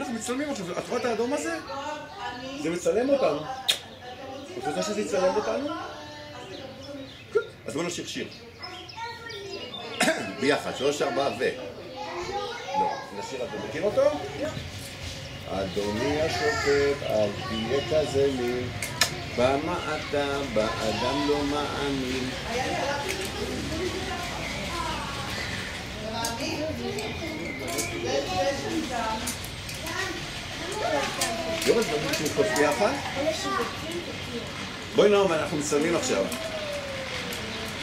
אנחנו מצלמים עכשיו, את רואה את האדום הזה? זה מצלם אותנו. את רוצה שזה יצלם אותנו? אז בוא נשאיר שיר. ביחד, 3, 4 ו... לא, נשאיר, אתה מכיר אותו? אדוני השופט, אל תהיה כזה לי, במה אתה, באדם לא מאמין. יום אז בואי שנתקוף ביחד? בואי נועם, אנחנו מצלמים עכשיו.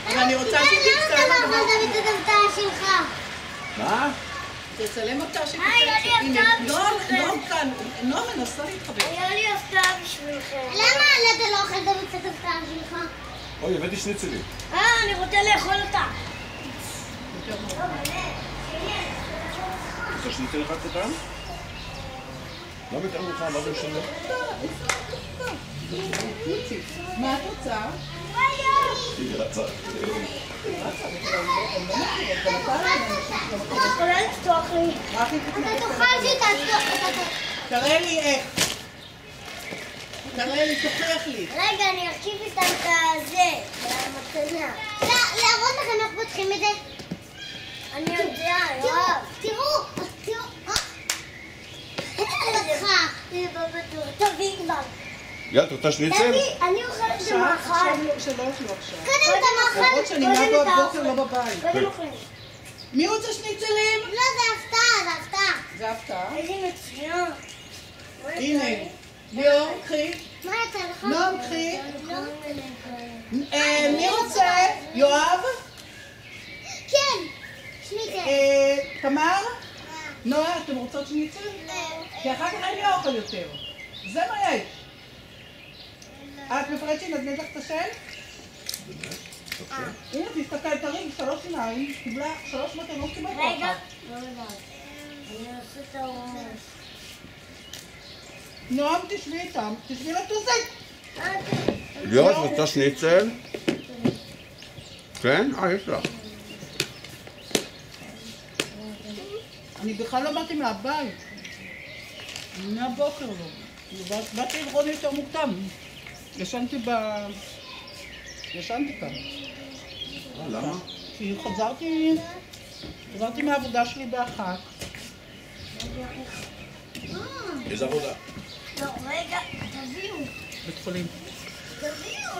אני רוצה שתצטלם. אתה לא יכול לדבר את הדמתה שלך. מה? תצלם אותה שתצלם. היה לי הפתעה נועם כאן, נועם מנסה להתחבר. היה לי הפתעה בשבילכם. למה אתה לא אוכל לדבר את הדמתה שלך? אוי, הבאתי שניצלים. אני רוצה לאכול אותה. רוצה שניצל אחד קטן? למה יותר מאוחר? מה זה משנה? מה את רוצה? היא רצה. אתה יכולה לפתוח לי. אתה תאכל שאתה... תראה לי איך. תראה לי, תוכיח לי. רגע, אני ארכיב איתם את הזה, למתנה. להראות לכם איך פותחים את זה? אני יודע, יואב. תראו. תביא כבר. יאללה, את רוצה שניצל? אני אוכלת את המאכל. שלוש לא עכשיו. קודם את המאכל. למרות שאני נעה בבוקר לא בבית. קודם אוכלים. מי רוצה שניצלים? לא, זה הפתעה. זה הפתעה. איזה מצוין. הנה. ליאור, קחי. מה יצא לך? נועם, קחי. מי רוצה? יואב? כן. שניצל. תמר? נועה, אתם רוצות שניצל? כי אחר כך אין לי אוכל יותר. זה מה יש. את מפרדת שנדנד לך את השל? הנה, תסתכל, תרים, 3 עיניים, קיבלה 3 מתנות, קיבלת אותך. רגע. לא יודעת. אני עושה את הראש. נועם, תשבי איתם, תשבי לתוזק. ליאור, את רוצה שניצל? כן? יש לך. אני בכלל לא באתי מהבית. מהבוקר לא. באתי לראות יותר מוקדם. ישנתי כאן. למה? כי חזרתי מהעבודה שלי ב1. איזה עבודה? לא, רגע, תביאו. בית חולים.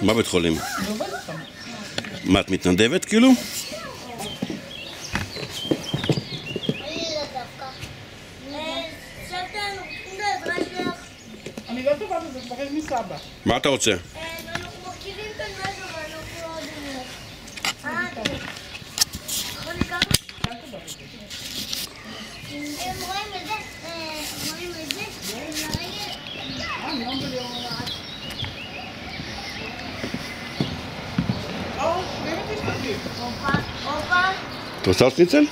מה בית חולים? אני עובדת שם. מה, את מתנדבת כאילו? אני לא טובה בזה, כבר יש מסבא. מה אתה רוצה? אנחנו מכירים כאן משהו ואנחנו לא יודעים איך. יכול לקרוא? הם רואים את זה? אני לא מבינה. באמת תשתתפי. אופה. את רוצה עוד שניצל?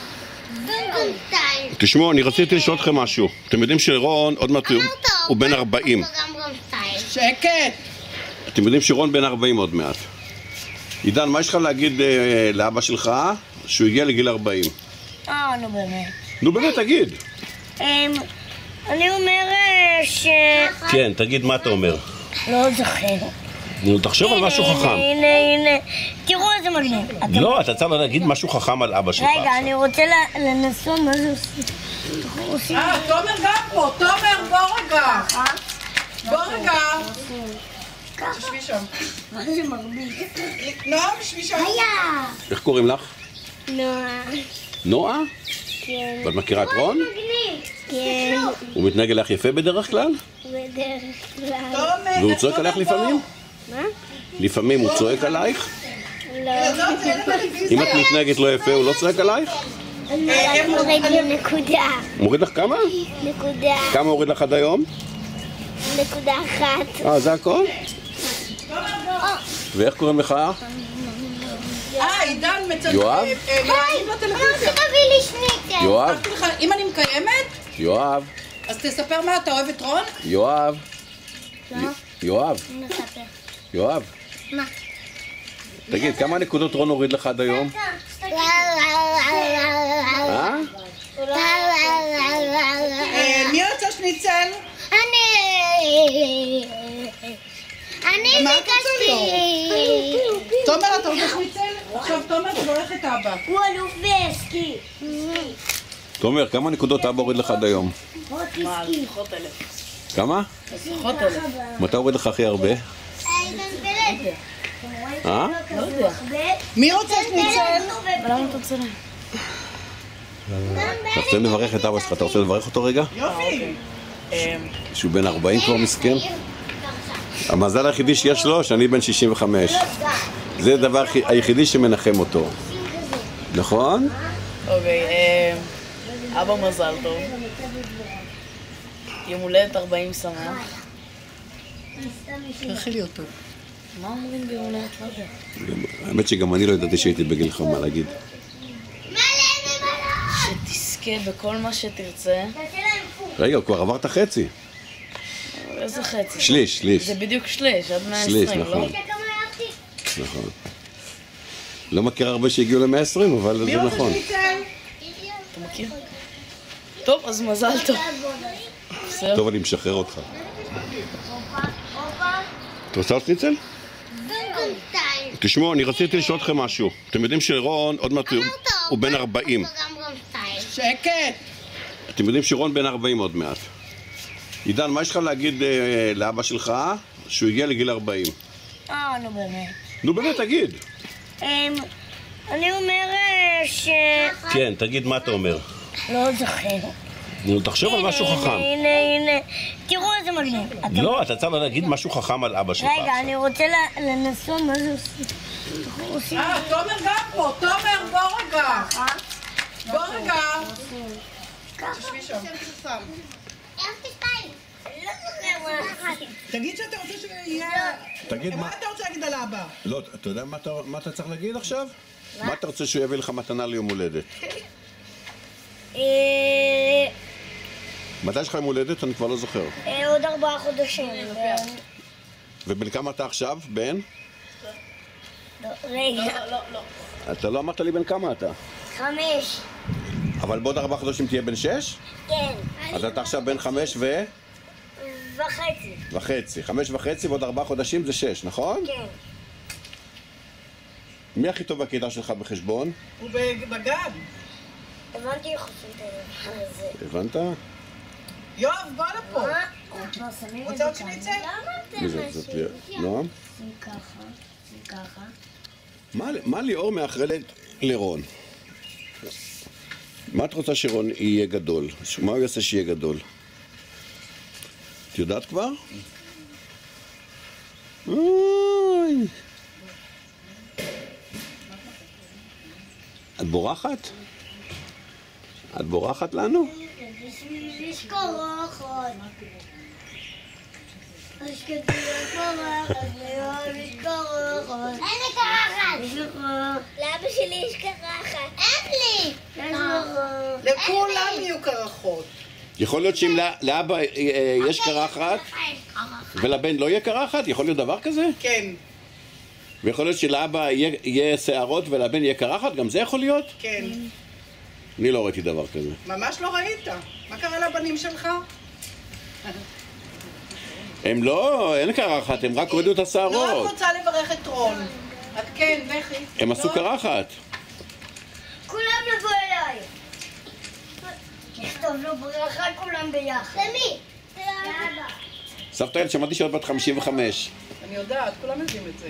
גונגונטיים. תשמעו, אני רציתי לשאול אתכם משהו. אתם יודעים שרון עוד מעט הוא בן 40. שקט! אתם יודעים שרון בן 40 עוד מעט. עידן, מה יש לך להגיד לאבא שלך שהוא הגיע לגיל 40? נו באמת. נו באמת, תגיד. אני אומר כן, תגיד מה אתה אומר. לא זוכר. נו, תחשוב על משהו חכם. הנה. תראו איזה מגניב. לא, אתה צריך להגיד משהו חכם על אבא שלך. רגע, אני רוצה לנסות מה זה עושים. תומר גם פה. תומר, בוא רגע. בוא רגע. תשבי שם. מה זה מרביץ? נועם, תשבי שם. היה. איך קוראים לך? נועה. נועה? כן. ואת מכירה את רון? כן. הוא מתנהג אליך יפה בדרך כלל? בדרך כלל. תומר, והוא צועק עליך לפעמים? מה? לפעמים הוא צועק עלייך? לא. אם את מתנהגת לא יפה, הוא לא צועק עלייך? אני מוריד לי נקודה. מוריד לך כמה? נקודה. כמה הוריד לך עד היום? 1. זה הכל? ואיך קוראים לך? עידן מצלם. יואב? יואב בטלוויזיה. תביא לי שניצל. יואב? הבטחתי לך, אם אני מקיימת, יואב? אז תספר מה אתה אוהב את רון? יואב? לא. יואב? נספר. יואב? מה? תגיד, כמה נקודות רון הוריד לך עד היום? מי מי רוצה שניצל? עכשיו תומר תברך את אבא. הוא אלוף בסקי. תומר, כמה נקודות אבא הוריד לך עד היום? מה, לפחות 1,000. כמה? לפחות 1,000. מתי הוריד לך הכי הרבה? לא יודע. מי רוצה שניצל? למה אתה רוצה? אתה רוצה לברך את אבא שלך, אתה רוצה לברך אותו רגע? יופי. שהוא בן 40 כבר מסכן? המזל היחידי שיש לו, שאני בן 65. זה הדבר היחידי שמנחם אותו. נכון? אוקיי, אבא מזל טוב. יום הולדת 40 שמח. תלכי להיות טוב. מה אומרים ביום הולדת? לא יודע. האמת שגם אני לא ידעתי שהייתי בגילך, מה להגיד. שתזכה בכל מה שתרצה. רגע, הוא כבר עבר את החצי. איזה חצי? שליש. זה בדיוק שליש, עד 120, שליש, לא? נכון. נכון. לא מכיר הרבה שהגיעו ל-120, אבל מי זה רוצה נכון. שניצל? אתה מכיר? טוב, אז מזל טוב. בסדר? טוב, אני משחרר אותך. אתה רוצה עוד ניצל? תשמעו, אני רציתי לשאול אתכם משהו. אתם יודעים שרון עוד מעט הוא בן 40. שקט. אתם יודעים שרון בן 40 עוד מעט. עידן, מה יש לך להגיד לאבא שלך שהוא הגיע לגיל 40? לא באמת. נו באמת, תגיד. אני אומר כן, תגיד מה אתה אומר. לא זוכר. נו, תחשוב על משהו חכם. הנה. תראו איזה מגניב. לא, אתה צריך להגיד משהו חכם על אבא שלך. רגע, אני רוצה לנסות מה זה עושים. תומר גם פה. תומר, בוא רגע. בוא רגע. תשבי שם. תגיד שאתה רוצה שיהיה... תגיד מה אתה רוצה להגיד על אבא? לא, אתה יודע מה אתה צריך להגיד עכשיו? מה אתה רוצה שהוא יביא לך מתנה ליום הולדת? מתי יש לך יום הולדת? אני כבר לא זוכר. עוד 4 חודשים. ובן כמה אתה עכשיו? בן? רגע. אתה לא אמרת לי בן כמה אתה. 5. אבל בעוד 4 חודשים תהיה בן 6? כן. אז אתה עכשיו בן 5 וחצי. 5 וחצי ועוד 4 חודשים זה 6, נכון? כן. מי הכי טוב בכיתה שלך בחשבון? הוא בגן. הבנתי איך עושים את הדבר הזה. הבנת? יואב, בוא לפה. שמים רוצה עוד שניצל? מי זה? זאת נועם? שים ככה. מה ליאור מאחלת לרון? מה את רוצה שרון יהיה גדול? מה הוא יעשה שיהיה גדול? את יודעת כבר? אוי. את בורחת? את בורחת לנו? יש קרחת. יש קרחת. אין לי קרחת. לאבא שלי יש קרחת. אין לי. לכולם יהיו קרחות. יכול להיות שאם לאבא יש קרחת ולבן לא יהיה קרחת? יכול להיות דבר כזה? כן. ויכול להיות שלאבא יהיה שערות ולבן יהיה קרחת? גם זה יכול להיות? כן. אני לא ראיתי דבר כזה. ממש לא ראית. מה קרה לבנים שלך? הם לא, אין קרחת, הם רק הורידו את לא השערות. את רוצה לברך את רון. את כן, לכי. הם עשו קרחת. כולם לבוא אליי. תכתוב לו ברכה כולם ביחד. למי? לאבא. סבתא אל, שמעתי שאת בת 55. אני יודעת, כולם יודעים את זה.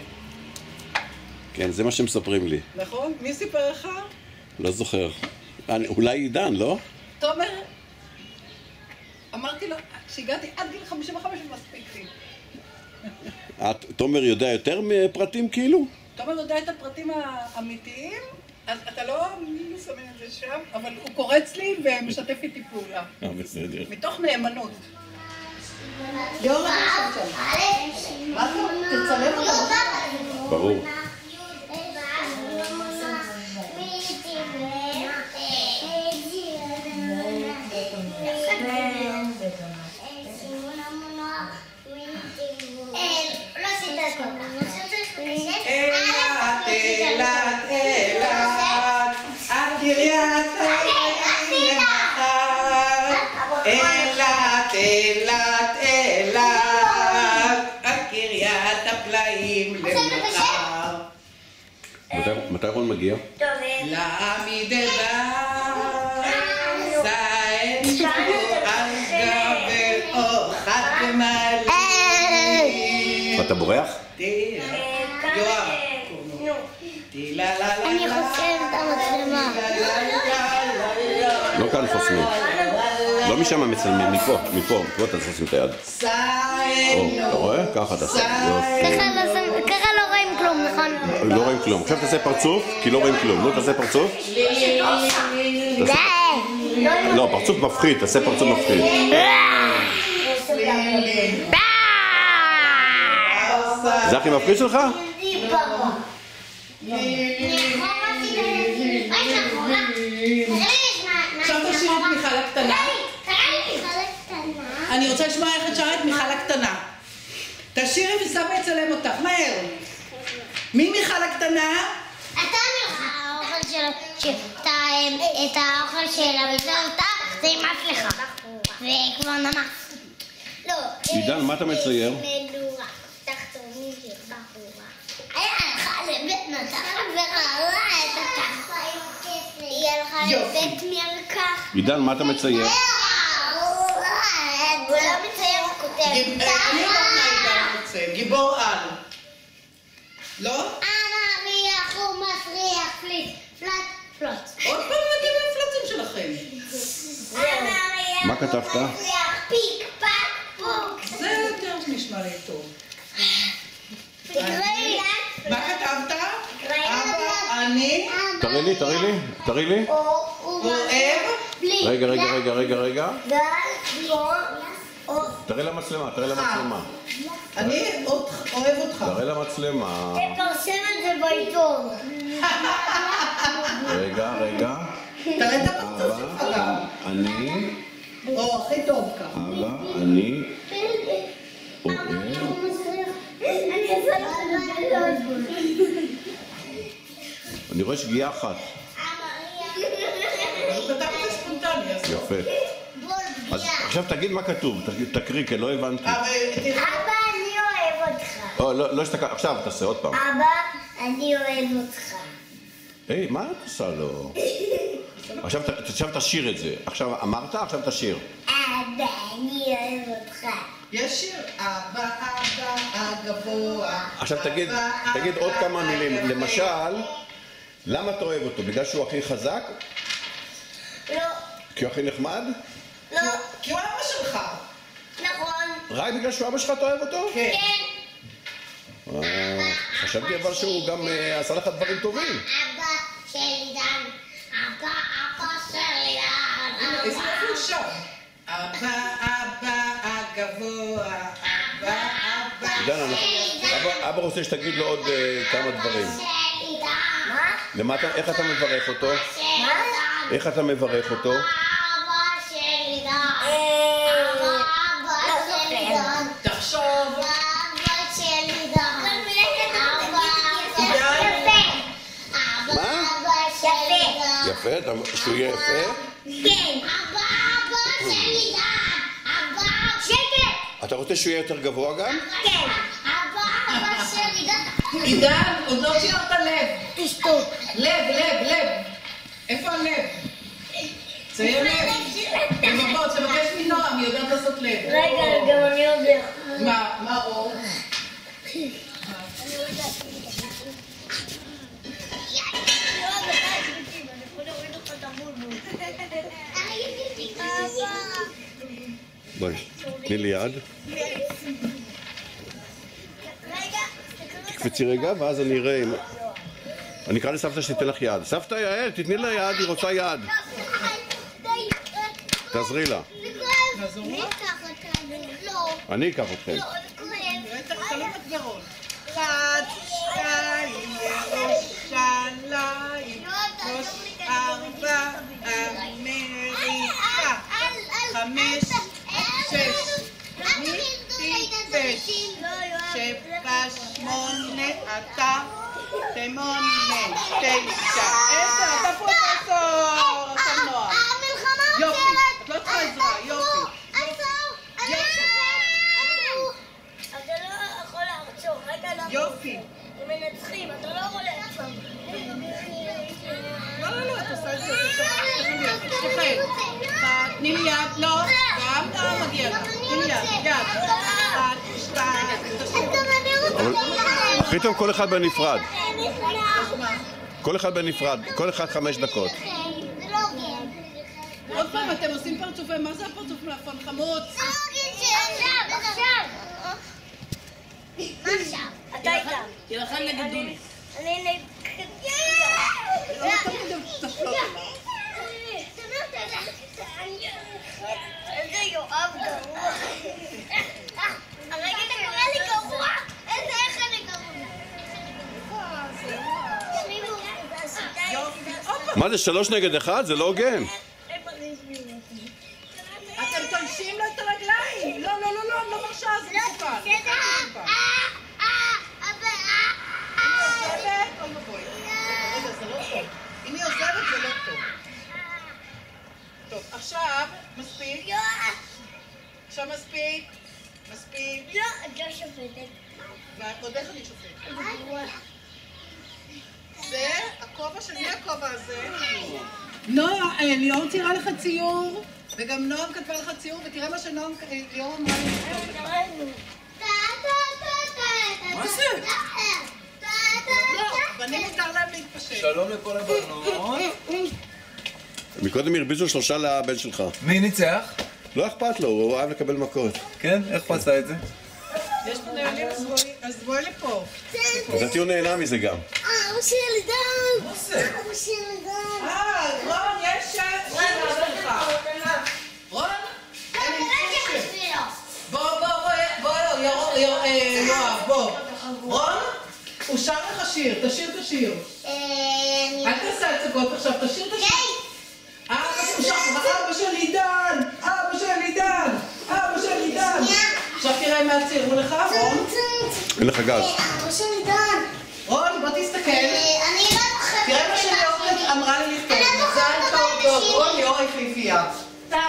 כן, זה מה שמספרים לי. נכון? מי סיפר לך? לא זוכר. אולי עידן, לא? תומר, אמרתי לו, כשהגעתי עד גיל 55 מספיק לי. תומר יודע יותר מפרטים כאילו? תומר יודע את הפרטים האמיתיים, אז אתה לא מסמן את זה שם, אבל הוא קורץ לי ומשתף איתי פעולה. בסדר. מתוך נאמנות. ליאור, מה אתה? תצלם אותנו. ברור. אילת, את קריית הים למחר. אילת, את קריית הפלאים למחר. מתי רון מגיע? לעמיד דבר, סעד על גבי חד ומעלים. אתה בורח? יואב. אני חוסמת את המצלמה. לא כאן חוסמים. לא משם מצלמים, מפה. פה אתה תשים את היד. אתה רואה? ככה תעשה. ככה לא רואים כלום, נכון? לא רואים כלום. עכשיו תעשה פרצוף, כי לא רואים כלום. נו, תעשה פרצוף. לא, פרצוף מפחיד, תעשה פרצוף מפחיד. זה הכי מפחיד שלך? עכשיו תשאיר את מיכל הקטנה. אני רוצה לשמוע איך את שרה את מיכל הקטנה. תשאירי וסבא יצלם אותך, מהר. מי מיכל הקטנה? אתה האוכל שלו, את האוכל שלה וזאת, זה ימאס לך. וכבר נמאס. לא. עידן, מה אתה מצייר? מדורה. תחתונים של בחורה. היה הלכה לבית מרקחת וראתה את הכך. היא הלכה לבית מרקחת. עידן, מה אתה מצייר? הוא לא מצייר, הוא כותב. אני יודעת מה עידן רוצה, גיבור על. לא? המריח הוא מסריח, פליט, פלוט. עוד פעם נגיד הפלצים שלכם. המריח מה כתבת? הוא מסריח, פיק, פק, פוק. זה יותר נשמע לי טוב. תקראי. מה כתבת? אבא, אני תראי לי. אוהב. רגע. תראי למצלמה. אני אוהב אותך. תראי למצלמה. תפרסם את זה בעיתון. רגע. תראה את הפרצוף שלך גם. אני... הכי טוב ככה. אבא, אני... אוהב... אני רואה שגיאה אחת. כתב את זה ספונטני. אז לא. יפה. אז עכשיו תגיד מה כתוב, תקריא, כי לא הבנתי. אבא, אני אוהב אותך. לא השתכח, עכשיו תעשה עוד פעם. אבא, אני אוהב אותך. היי, מה את עושה לו? עכשיו תשיר את זה. עכשיו אמרת, עכשיו תשיר. אבא, אני אוהב אותך. יש שיר, אבא הגבוה. עכשיו תגיד עוד כמה מילים. למשל, למה אתה אוהב אותו? בגלל שהוא הכי חזק? לא. כי הוא הכי נחמד? לא. כי הוא אבא שלך. נכון. רק בגלל שהוא אבא שלך אתה אוהב אותו? כן. חשבתי אבל שהוא גם עשה לך דברים טובים. אבא שלי דן. אבא שלי דן. איזה יפה שם. אבא הגבוה. אבא. עידן, אבא רוצה שתגיד לו עוד כמה דברים. מה? איך אתה מברך אותו? מה? איך אתה מברך אותו? אבא שלי דן. אבא שלי דן. תחשוב. אבא שלי דן. מה? אבא שלי דן. יפה, שהוא יהיה יפה? כן. אבא שלי דן. אבא. שקט. אתה רוצה שהוא יהיה יותר גבוה גם? כן. אבא שלי דן. עידן, עוד לא ציירת לב. תשתוק. לב. איפה הלב? צייר לב. בוא, תבקש מנועם, היא יודעת לעשות לב. רגע, גם אני יודע. מה אור? בואי, תני לי יד. תקפצי רגע, ואז אני אראה אם... אני אקרא לסבתא שתיתן לך יד. סבתא יעל, תתני לה יד, היא רוצה יד. תעזרי לה. אני אקח אתכם. תלוי את גרון. 1, 2, ירושלים, 3, 4, אמריקה, 5, 6, טיפש, 7, 8, אתה, 8, 9, 10, אתה פרופסור, אתה נועם. יופי, את לא צריכה עזרה, יופי. אתה לא יכול לעצור, רגע, יופי. הם מנצחים, אתה לא יכול לעצור. שתיים ביחד, שתיכן. אחת, תני לי יד, לא, גם מגיע לך. תני לי יד. אחת, שתיים, הכי טוב כל אחד בנפרד. כל אחד בנפרד, כל אחד 5 דקות. עוד פעם, אתם עושים פרצופי, מה זה הפרצוף מלפון חמוץ? מה עכשיו? אתה איתה. ילחם נגד דולי. אני נגד... לא תמיד הם תפלות. איזה יואב גרוע. הרגע אתה קורא לי גרוע? איך אני גרוע? מה זה 3 נגד 1? זה לא הוגן. אתם תולשים לו את הרגליים. לא, לא מרשה, זה מסוכן. אם היא עוזרת זה לא טוב. טוב, עכשיו מספיק. עכשיו מספיק. לא, את לא שופטת. ועוד איך אני שופטת. זה הכובע של מי הכובע הזה? נועה, ליאור ציירה לך ציור, וגם נועם כתבה לך ציור, ותראה מה ליאור אמרה לי. מה זה? בנים מותר להם להתפשט. שלום לכל הבנות. מקודם הרביצו 3 לבן שלך. מי ניצח? לא אכפת לו, הוא אוהב לקבל מכות. כן? איך הוא עשה את זה? יש פה נהלים, אז בואי לפה. לדעתי הוא נהנה מזה גם. אבא שלי דם. מה זה? אבא שלי דם. רון, יש רון, אני נמצא. בוא, יואב, בוא. רון, הוא שר לך שיר, תשיר את השיר. אל תעשה הצגות עכשיו, תשיר את השיר. אבא שלי דן, אבא שלי דן, אבא שלי דן. עכשיו תראה מה ציירו לך, רון. אין לך גז. אבא שלי דן. רון, בוא תסתכל. אני לא זוכרת. תראה מה שליאור אמרה לי לכתוב. מזל טוב, רון, ליאור היפהפייה. אני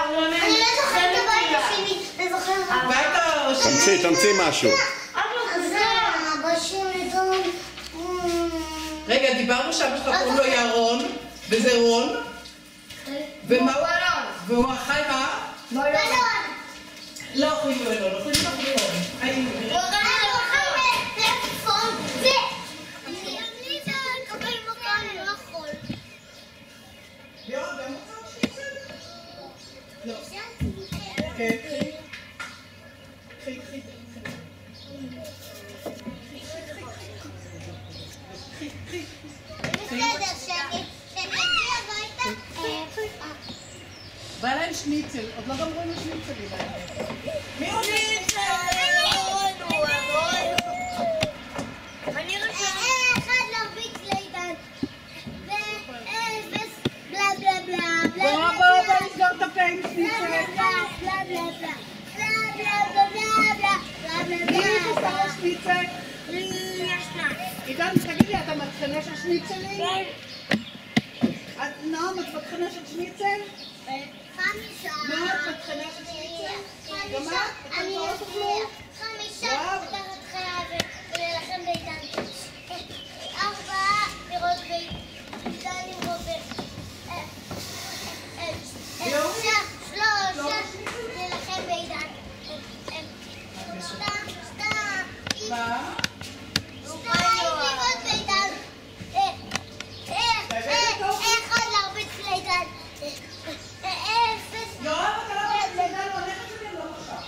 לא זוכרת את הבית השני. אני זוכרת. תמציא משהו. אבא שלי דן. רגע, דיברנו שאבא שלך קוראים לו ירון, וזה רון. ומה הוא עלה? והוא החי מה? בלון. לא אוכלים בלון, אוכלים בלון. הוא חי בטלפון ו... אני לא אקבל מקום, אני לא יכול. ליאור, גם רוצה שניצל? לא. כן. קחי. בסדר, שאני אגיע הביתה. בא להם שניצל, עוד לא גמרו עם השניצלים האלה. מי עוד שניצל? אני רוצה אחד להרביץ לעידן ואפס בלה בלה בלה בלה בוא נסגור את הפה עם שניצל. בלה בלה בלה בלה בלה בלה בלה בלה מי עושה השניצל? ישנה. עידן, תגידי, אתה מתחנה של שניצלים? נועם, את מתחנה של שניצל? 5. מה את מתחנה של שניצל? גם את? אתם כבר לא תוכלו? 5 לקחת חיה ולהילחם בעידן. 4 לראות בעידן עם רובר. 3 להילחם בעידן. 2 מה? לראות בעידן. 1 להרביץ לעידן. 0 יואב, אתה לא רואה את זה, עידן הולכת שלי, לא חשב.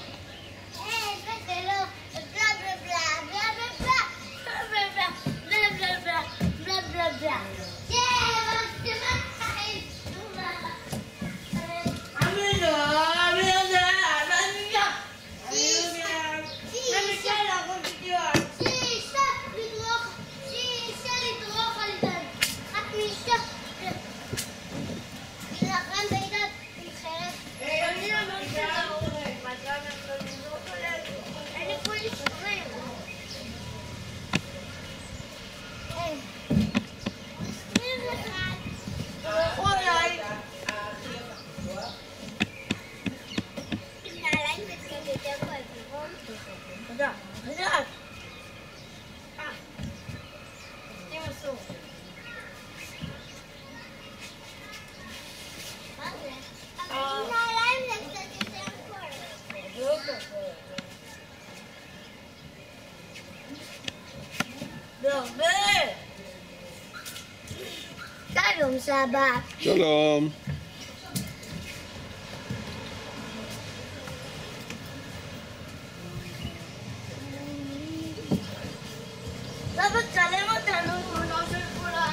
בלה בלה בלה סבא. שלום. סבא, תצלם אותנו תמונות של כולם.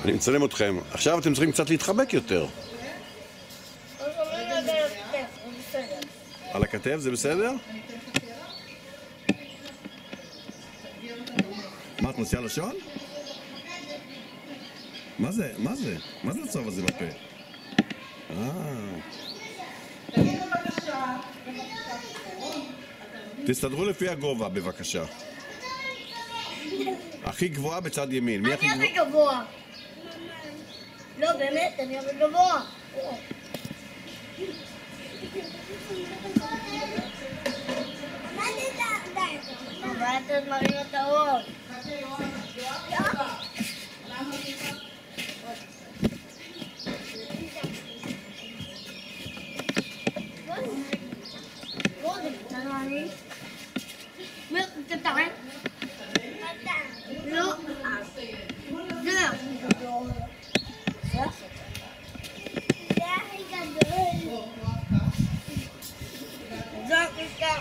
אני מצלם אתכם. עכשיו אתם צריכים קצת להתחבק יותר. על הכתף, זה בסדר? מה, את מוציאה לשון? מה זה? מה זה? מה זה הצוב הזה בפה? תגידו בבקשה. תסתדרו לפי הגובה, בבקשה. הכי גבוהה בצד ימין. מי הכי אני הכי גבוה? גבוה. לא, באמת, אני הכי גבוה. מה אתה מרים את הראש? לא. זה הכי גדול. זה הכי גדול.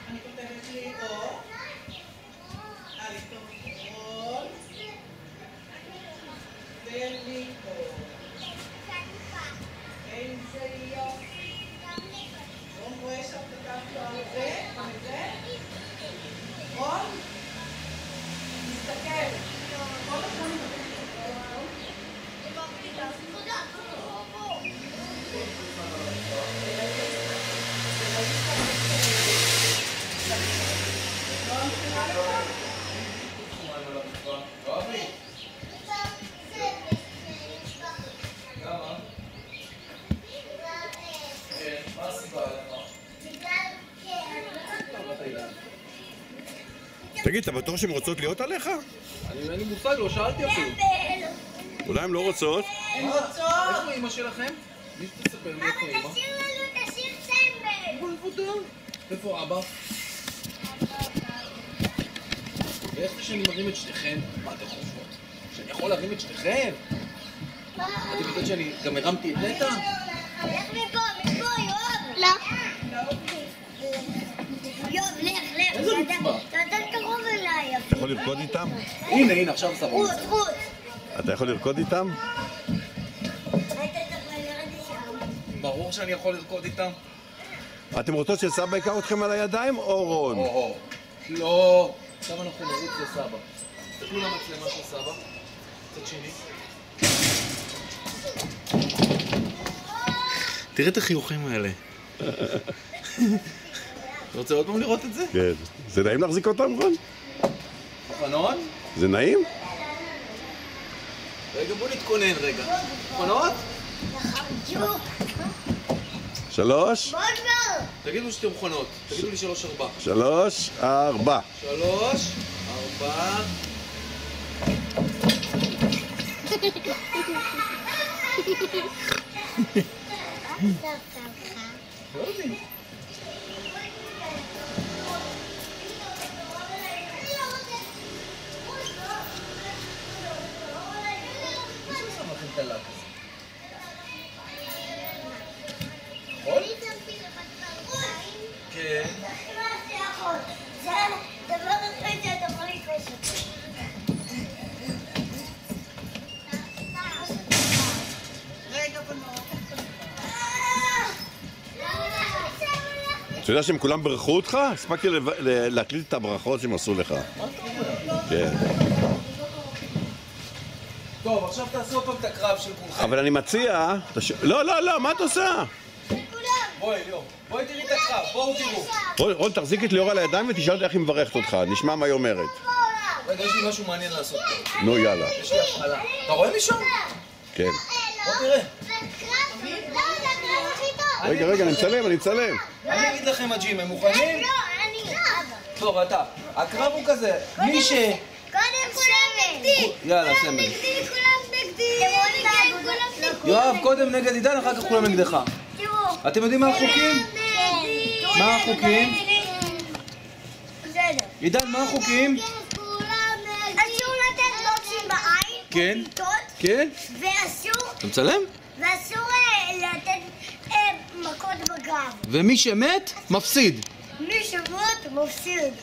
אני כותבת לי אור. לכתוב אור. ולי אור. איזה יופי. רון רואה שם כתבתי על זה, על זה. רון? תסתכל. כל הזמן תגיד, אתה בטוח שהן רוצות להיות עליך? אין לי מושג, לא שאלתי אפילו. אולי הן לא רוצות? הן רוצות. איפה אמא שלכם? מי שתספר לי איפה אמא? תשאיר לנו, תשאיר סמל. איפה עבודה? איפה אבא? ואיך זה שאני מרים את שתיכן? מה אתם חושבות? שאני יכול להרים את שתיכן? אתם יודעת שאני גם הרמתי את נטע? לך מפה, יואב. לא. יואב, לך. איזה מצווה? אתה קרוב אליי. אתה יכול לרקוד איתם? הנה, עכשיו שמו. חוץ. אתה יכול לרקוד איתם? היית צריך לרד לשם. ברור שאני יכול לרקוד איתם? אתם רוצות שסבא יקח אתכם על הידיים או רון? לא. עכשיו אנחנו נרוץ לסבא. תסתכלו למצלמה של סבא. קצת שני. תראה את החיוכים האלה. אתה רוצה עוד פעם לראות את זה? כן. זה נעים להחזיק אותם, רון? מוכנות? זה נעים? רגע, בוא נתכונן רגע. מוכנות? ג'וק. 3, תגידו שאתם מוכנות. תגידו לי 3-4. 3, 4. 3, 4. לא יודעים. כן. זה דבר אחרי שאתה יכול לקרוש אותו. רגע בנות. אתה יודע שהם כולם ברכו אותך? הספקתי להקליט את הברכות שהם עשו לך. כן. טוב, עכשיו תעשו עוד פעם את הקרב של כולכם. אבל אני מציע... לא, מה את עושה? כולם. בואי, ליאור. בואי תראי את הקרב, בואו תראו. רון, תחזיק את ליאור על הידיים ותשאל אותי איך היא מברכת אותך, נשמע מה היא אומרת. רגע, יש לי משהו מעניין לעשות פה. נו, יאללה. יש לי הפעלה. אתה רואה משם? כן. בוא תראה. רגע, אני מצלם. אני אגיד לכם הג'ים, הם מוכנים? טוב, אתה. הקרב הוא כזה, מי ש... קודם כולם נגדי. יאללה, סמל. נגדי, כולם נגדי. כולם נגדי. יואב, קודם נגד עידן, אחר כך כולם נגדך. תראו. אתם יודעים מה החוקים? נגדי. מה החוקים? בסדר. עידן, מה החוקים? אסור לתת בוקסים בעין. כן. בעיטות, כן? ואסור אתה מצלם? לתת מכות בגב. ומי שמת, מפסיד. מי שמות מפסיד.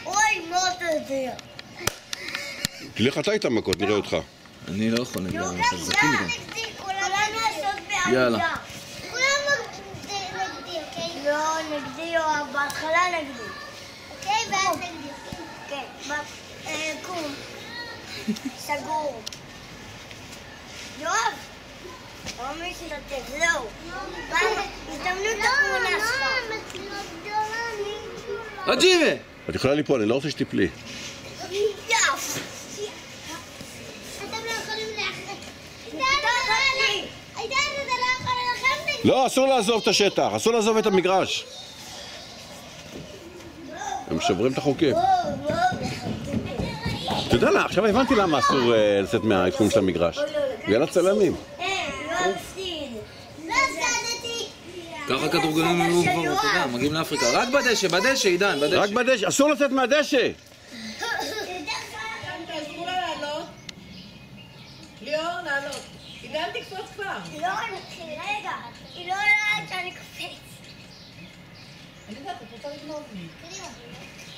אוי, מות את זה. לך אתה איתה מכות, נראה אותך. אני לא יכול נגדם, הם חזקים מדי. כולם לעשות בעמידה. יאללה. כולם נגדי, אוקיי? לא, נגדי יואב, בהתחלה נגדי. אוקיי, ואז נגדי. כן, קום. סגור. יואב! לא משתתף, זהו. הזדמנות אחרונה שלך. הג'ימה! את יכולה ליפול, אני לא רוצה שתיפלי. יאף! אתם לא יכולים להחזק. הייתה אתה לא יכול להילחם נגדי. לא, אסור לעזוב את השטח, אסור לעזוב את המגרש. הם שוברים את החוקים. אתה יודע לה, עכשיו הבנתי למה אסור לצאת מהתחום של המגרש. בגלל הצלמים. לא הפסיד. לא הפסדתי. ככה כדורגלנים היו כבר, אתה יודע, מגיעים לאפריקה. רק בדשא, עידן, בדשא. רק בדשא, אסור לצאת מהדשא. תעזרו לה לעלות. ליאור, לעלות. עידן תקפוץ כבר. לא, רגע. היא לא יודעת שאני קופץ. אני יודעת, את רוצה לגנוב לי. קדימה.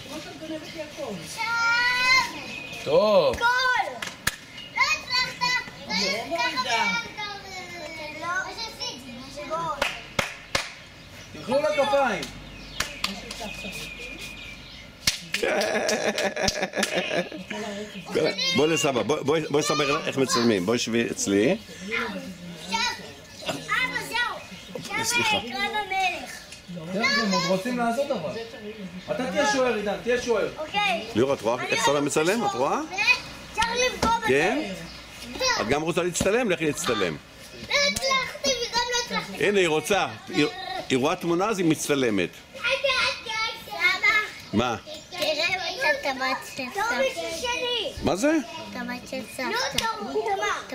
כמו שאת גונבת לי הכל. שם! טוב. גול! לא הצלחת! לא הצלחת! גול! תאכלו לכפיים. בואי לסבא, בואי נסבר איך מצלמים. בואי שבי אצלי. עכשיו! אבא, זהו! עכשיו קרב המלך. הם עוד רוצים לעשות אבל. אתה תהיה שוער, עידן, תהיה שוער. אוקיי. ליאור, את רואה איך סבא מצלם? את רואה? צריך לפגוע בזה. כן? את גם רוצה להצטלם? לכי להצטלם. לא הצלחתי וגם לא הצלחתי. הנה, היא רוצה. היא רואה תמונה אז היא מצטלמת. סבא. מה? תראה את הטבעת של סבתא. מה זה? טבעת של סבתא. לא טבעת.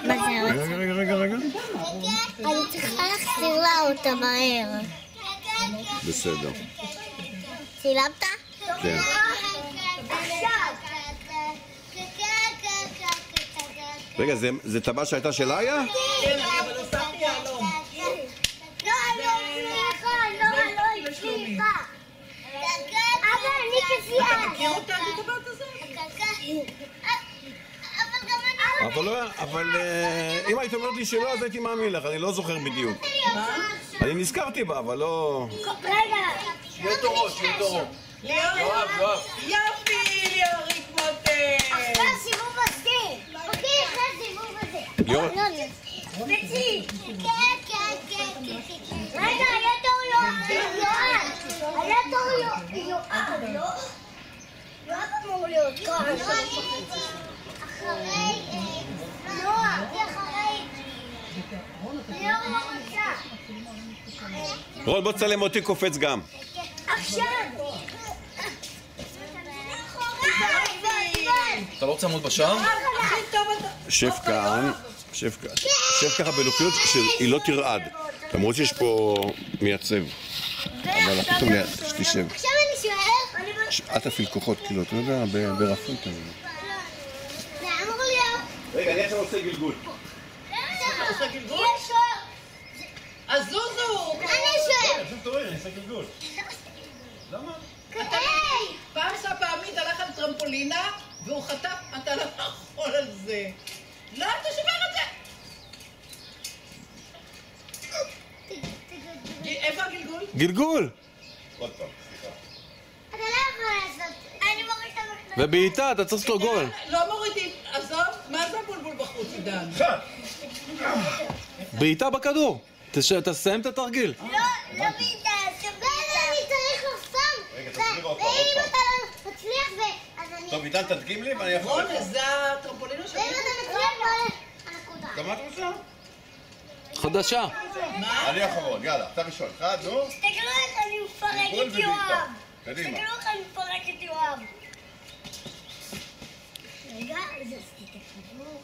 מה זה? רגע. אני צריכה להחזיר לה אותה מהר. בסדר. צילמת? כן. רגע, זה טבעת שהייתה של איה? כן, אבל הוספתי יהלום. לא, סליחה. אבל אני כסיעה. מכיר אותה בטבעת הזאת? אבל אם היית אומרת לי שלא, אז הייתי מאמין לך, אני לא זוכר בדיוק. אני נזכרתי בה, אבל לא... רגע. שיהיה תורו, שיהיה תורו. יואב. יופי, ליאור התמוטט. אחרי הסיבוב הזה. אוקיי, אחרי הסיבוב הזה. ליאור... בצי. רגע, היה תור יואב. היה תור יואב. יואב אמור להיות כאן. אחרי... נועה, אחרי... ליאור לא רוצה. רון, בוא תצלם אותי קופץ גם. עכשיו. אתה לא רוצה לעמוד בשער? שב כאן, שב ככה בנוחיות שהיא לא תרעד. למרות שיש פה מייצב. אבל הכי טוב שתשב. עכשיו אני שואל. אל תפעיל כוחות, כאילו, אתה יודע, ברפול כזה. זה אמור להיות. רגע, אני עכשיו עושה גלגול. עושה גלגול? יש שואל. אז זוזו! אני שואל. עכשיו תורי, אני עושה גלגול. למה? פעם סבא עמית הלך על טרמפולינה והוא חטף, אתה לא יכול על זה. לא, אתה שומר את זה! איפה הגלגול? גלגול! אתה לא יכול לעשות. אני מוריד את המחלקה. ובעיטה, אתה צריך לעשות לו גול. לא מורידים, עזוב. עידן. בעיטה בכדור. תסיים את התרגיל. לא בעיטה, אני צריך לחסום. ואם אתה לא מצליח אז אני... טוב, עידן תדגים לי ואני יכול... רון, זה הטרמפולינה שלי. ואם אתה מצליח הנקודה. גם את רוצה? חדשה. אני האחרון, יאללה, אתה ראשון. אחד, נו. תסתכלו איך אני מפרק את יואב. קדימה. תסתכלו איך אני מפרק את יואב. רגע, אז עשיתי את הכדור.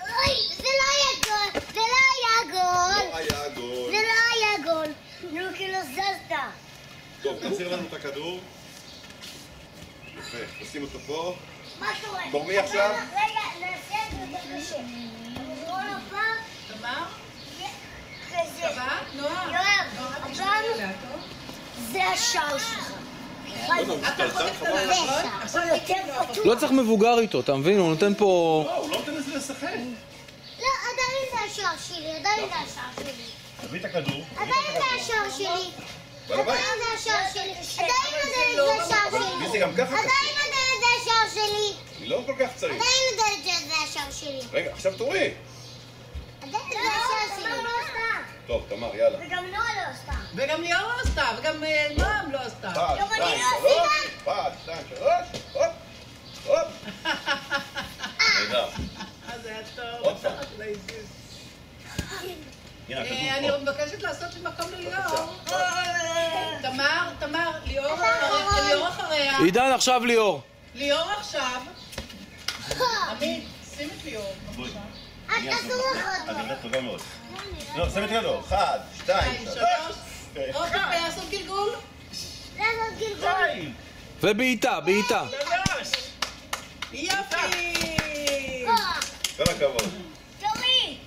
אוי, זה לא היה גול. זה לא היה גול. לא היה גול. זה לא היה גול. נו, כי לא זזת. טוב, תחזיר לנו את הכדור. יפה, תשים אותו פה. מה קורה? גורמי עכשיו? רגע, נעשה את זה יותר קשה. המדרון הבא, תמר? כזה. תמר? נועה? יואב, עכשיו זה השער שלך. אתה יכול לקטנה, נכון? עכשיו יותר פתוח. לא צריך מבוגר איתו, אתה מבין? הוא נותן פה... לא, הוא לא נותן לזה לשחק. לא, עדיין זה השער שלי, עדיין זה השער שלי. תביא את הכדור. עדיין זה השער שלי. בעל הבית. עדיין זה השער שלי. עדיין זה השער שלי. מי זה גם ככה? עדיין זה השער שלי. היא לא כל כך צריך. עדיין זה השער שלי. רגע, עכשיו תורי. עדיין זה השער שלי. טוב, תמר, יאללה. וגם נועה לא עשתה. וגם ליאור לא עשתה, וגם נועם לא עשתה. אחד, גם אני שתיים, לא שלוש. עשיתי. אחד, שתיים, שלוש. הופ, הופ. נהדר. אז זה היה טוב. עוד פעם. הנה, אני הכדור מבקשת לעשות של מקום לליאור. פה. תמר, ליאור אחריה. עידן, עכשיו ליאור. ליאור עכשיו. עמית, שים את ליאור. בבקשה. אסור לך את נראית טובה מאוד. לא, שם את הכדור. אחד, שתיים, שלוש. עוד פעם, לעשות גלגול. לעשות גלגול. שתיים. ובעיטה, בעיטה. יופי! כל הכבוד. תורי.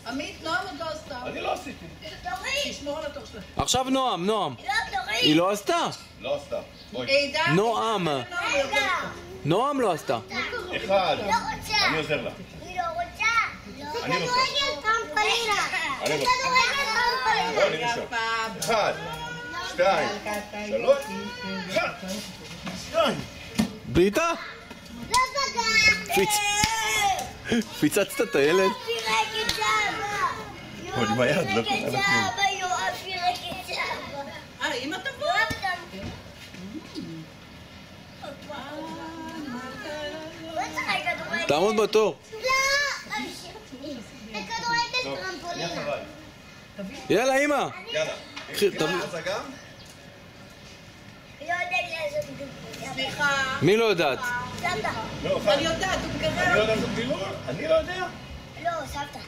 עמית, נועם עוד לא עשתה. אני לא עשיתי. תורי. תשמור על התור שלה. עכשיו נועם. לא, תורי. היא לא עשתה. לא עשתה. בואי. עידן. נועם. רגע. נועם לא עשתה. אחד. לא רוצה. אני עוזר לה. היא לא רוצה. זה אני רוצה. כדורגל טרמפולינה. זה אני רוצה. כדורגל טרמפולינה. בוא, אני ראשון. אחד, שתיים, שלוש. אחד, שתיים. בעיטה? לא פגע. פיצצת את הילד? פירק את אבא. עוד ביד, לא פירק את אבא, יואב פירק את אבא. אמא תבוא. תעמוד בתור. לא. זה כדורגל טרמפולינה. יאללה, אמא. יאללה. קחי, תביא. אתה גם? לא יודעת לעשות גלגול. סליחה. מי לא יודעת? סבתא. לא, אחד. אני יודעת, הוא אני מגרר. לא יודע לעשות גילוי. אני לא יודע. לא, סבתא.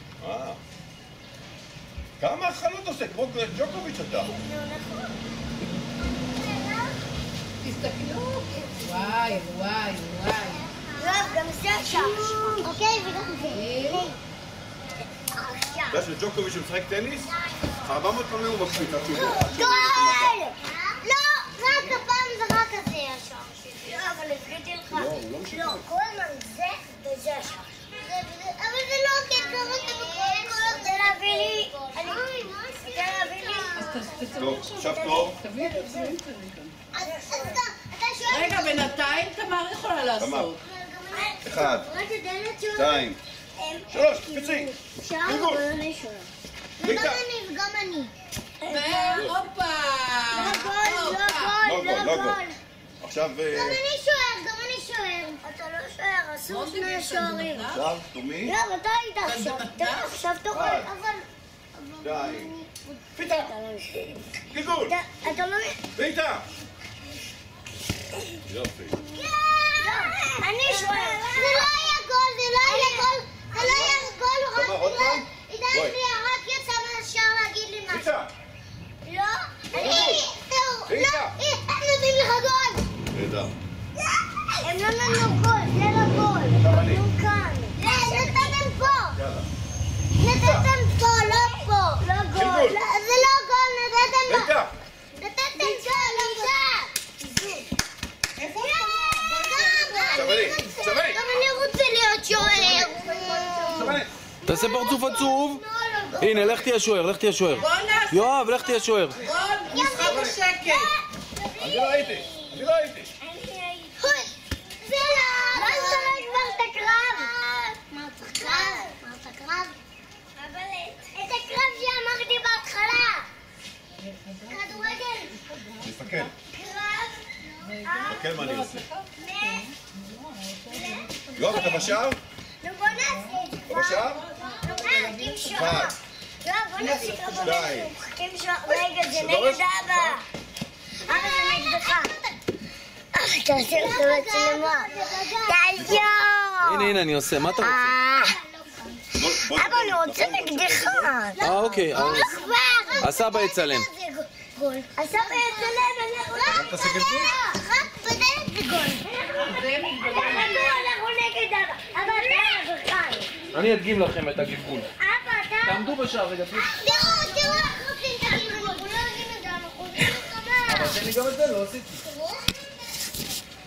כמה התחלות עושה? כמו ג'וקוביץ' אתה. תסתכלו. וואי. לא, גם זה עכשיו. אוקיי, וגם זה. אתה יודע שג'וקוביץ' משחק טניס? 400 פעמים הוא מפסיד. גול! לא, רק הפעם זה רק הזה השער שלי. לא, אבל הבאתי לך. הוא לא משחק. לא, כל הזמן זה וזה השער. אבל זה לא כן, קראתי בכל זה להביא לי. זה להביא לי. טוב, עכשיו טוב. אתה שואל... רגע, בינתיים תמר יכולה לעשות. אחד, שתיים, שלוש, קפיצי. גלגול. וגם אני, וגם אני. והופה. לא גול. עכשיו... גם אני שוער. אתה לא שוער, אסור שני שוערים. עכשיו, תומי. לא, אתה היית עכשיו. עכשיו תוכל, אבל... שתיים. פיתה. גלגול. אתה לא... בעיטה. יופי. אני שוער. זה לא היה גול, תמר, עוד פעם? עידן רק יצא מהשער להגיד לי משהו. פיתה. לא, בעיטה. הם נותנים לך גול. נהדר. הם לא נתנו גול, זה לא גול. עכשיו אני. נתנו כאן. נתתם פה. יאללה. נתתם פה, לא פה. לא גול. גלגול. זה לא גול, נתתם פה. בעיטה. נתתם גול, לא איפה? עכשיו אני. גם אני רוצה להיות שוער. עכשיו אני. תעשה פרצוף עצוב. הנה, לך תהיה שוער. בוא נעשה. יואב, לך תהיה שוער. רון, משחק בשקט. אני לא הייתי. מה אני עושה. יואב, אתה בשער? נו בוא נעשה את זה. אתה בשער? מחכים שעה. לא, בוא נעשה את זה. שתיים. מחכים שעה. רגע, זה נגד אבא. אבא זה נגדך. תעשה לך מצלמה. תעשו. הנה, אני עושה, מה אתה רוצה? אבא, אני רוצה נגדך. אוקיי, אז כבר. הסבא יצלם. הסבא יצלם, אנחנו תעשה גלגול? רק בדלת זה גול. אנחנו נגד אבא. אבא, אתה נגדך. אני אדגים לכם את הגלגול. אבא, אתה... תעמדו בשער רגע. תראו, אנחנו עושים את הגלגול. אנחנו לא יודעים את זה, אנחנו עושים את זה. אבל תן לי גם את זה, לא עשיתי.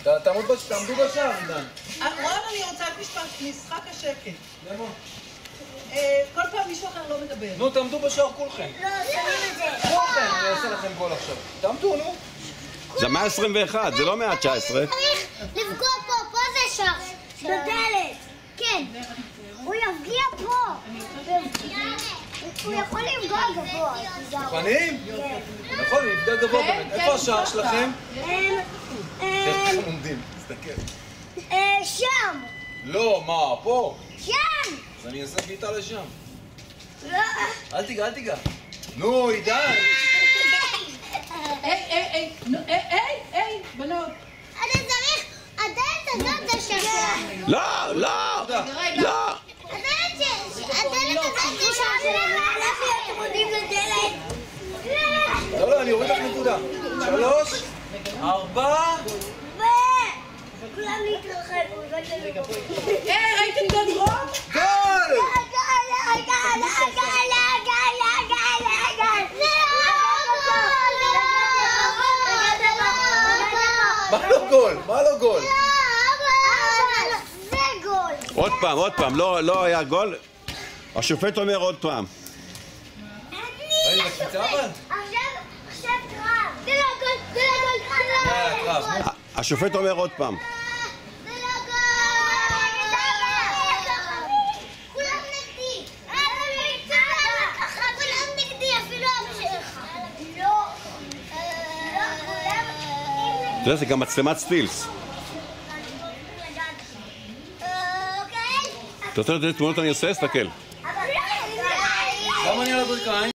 תעמדו בשער, עידן. רון, אני רוצה את משחק השקט. למה? כל פעם מישהו אחר לא מדבר. נו, תעמדו בשער כולכם. לא, שמים את זה. כולכם, אני אעשה לכם גול עכשיו. תעמדו, נו. זה 121, זה לא 119. צריך לפגוע פה זה שער. בדלת. כן. הוא יפגיע פה. הוא יכול לפגוע גבוה. מוכנים? נכון, נפגע גבוה באמת. איפה השער שלכם? איך אתם עומדים? תסתכל. שם. לא, מה, פה? שם. אז אני אעשה בעיטה לשם. לא. אל תיגע. נו, עידן. היי, בנות. אתה צריך... הדלת הזאת זה שער. לא, לא, לא. הדלת הזאת זה שער. אנחנו צמודים לדלת. לא, אני אוריד לך נקודה. 3, 4. כולם להתרחב. ראיתם את הדרום? גול! מה לא גול? מה לא גול? זה גול. עוד פעם, לא היה גול. השופט אומר עוד פעם. ראית בקפיצה אבל? עכשיו קרב. זה לא גול, זה לא גול. השופט אומר עוד פעם. זה לא גול. כולם נגדי. כולם נגדי, אפילו אבא שלך. לא. אתה יודע, זה גם מצלמת סטילס. אתה רוצה לדעת תמונות אני עושה? תסתכל. למה אני על הברכיים?